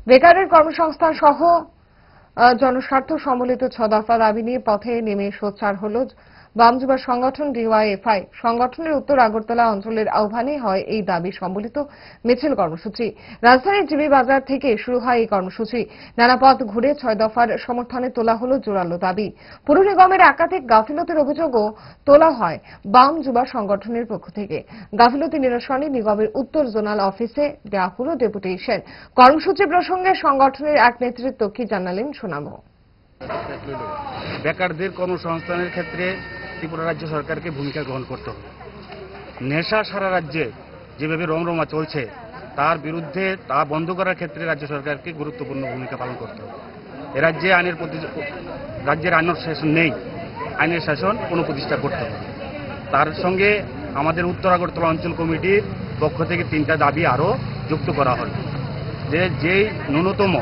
বেকারের কর্মসংস্থান সহ জনস্বার্থ সম্বলিত 6 দফা দাবি নিয়ে পথে নেমে সোচ্চার হল বাম যুব সংগঠন ডিওয়াইএফআই। সংগঠনের উত্তর আগরতলা অঞ্চলের আহ্বানে হয় এই দাবি সম্বলিত মিছিল কর্মসূচি। রাজধানীর জিবি বাজার থেকে শুরু হয় এই কর্মসূচি। নানা পথ ঘুরে 6 দফার সমর্থনে তোলা হল জোরালো দাবি। পুর নিগমের একাধিক গাফিলতির অভিযোগও তোলা হয় বাম যুব সংগঠনের পক্ষ থেকে। গাফিলতি নিরসনে নিগমের উত্তর জোনাল অফিসে দেওয়া হল ডেপুটেশন। কর্মসূচি প্রসঙ্গে সংগঠনের এক নেতৃত্ব কি জানালেন শোনাবো। বেকারদের কর্মসংস্থানের ক্ষেত্রে ত্রিপুরা রাজ্য সরকারকে ভূমিকা গ্রহণ করতে হবে। নেশা সারা রাজ্যে যেভাবে রমরমা চলছে তার বিরুদ্ধে তা বন্ধ করার ক্ষেত্রে রাজ্য সরকারকে গুরুত্বপূর্ণ ভূমিকা পালন করতে হবে। এ রাজ্যে রাজ্যের আইনের শাসন নেই, আইনের শাসন পুনঃপ্রতিষ্ঠা করতে হবে। তার সঙ্গে আমাদের উত্তর আগরতলা অঞ্চল কমিটির পক্ষ থেকে 3টা দাবি আরও যুক্ত করা হল। যেই ন্যূনতম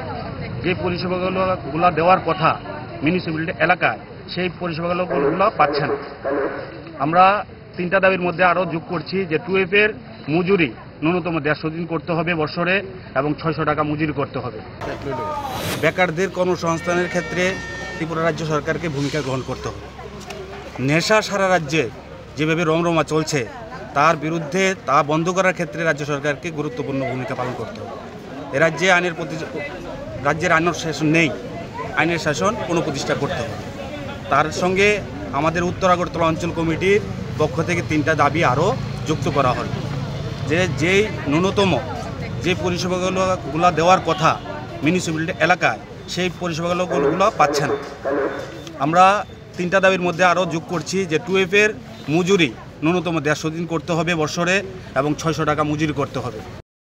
যে পরিষেবাগুলো দেওয়ার কথা মিউনিসিপ্যালিটি এলাকায় সেই পরিষেবাগুলো পাচ্ছে না। আমরা 3টা দাবির মধ্যে আরও যোগ করছি যে 2F এর মজুরি ন্যূনতম 150 দিন করতে হবে বছরে এবং 600 টাকা মজুরি করতে হবে। বেকারদের কর্মসংস্থানের ক্ষেত্রে ত্রিপুরা রাজ্য সরকারকে ভূমিকা গ্রহণ করতে হবে। নেশা সারা রাজ্যে যেভাবে রমরমা চলছে তার বিরুদ্ধে তা বন্ধ করার ক্ষেত্রে রাজ্য সরকারকে গুরুত্বপূর্ণ ভূমিকা পালন করতে হবে। এ রাজ্যে রাজ্যের আইনের শাসন নেই, আইনের শাসন পুনঃপ্রতিষ্ঠা করতে হবে। তার সঙ্গে আমাদের উত্তর আগরতলা অঞ্চল কমিটির পক্ষ থেকে 3টা দাবি আরও যুক্ত করা হল। যেই ন্যূনতম যে পরিষেবাগুলো দেওয়ার কথা মিউনিসিপ্যালিটি এলাকায় সেই পরিষেবাগুলো পাচ্ছে না। আমরা 3টা দাবির মধ্যে আরও যোগ করছি যে 2F এর মজুরি ন্যূনতম 150 দিন করতে হবে বছরে এবং 600 টাকা মজুরি করতে হবে।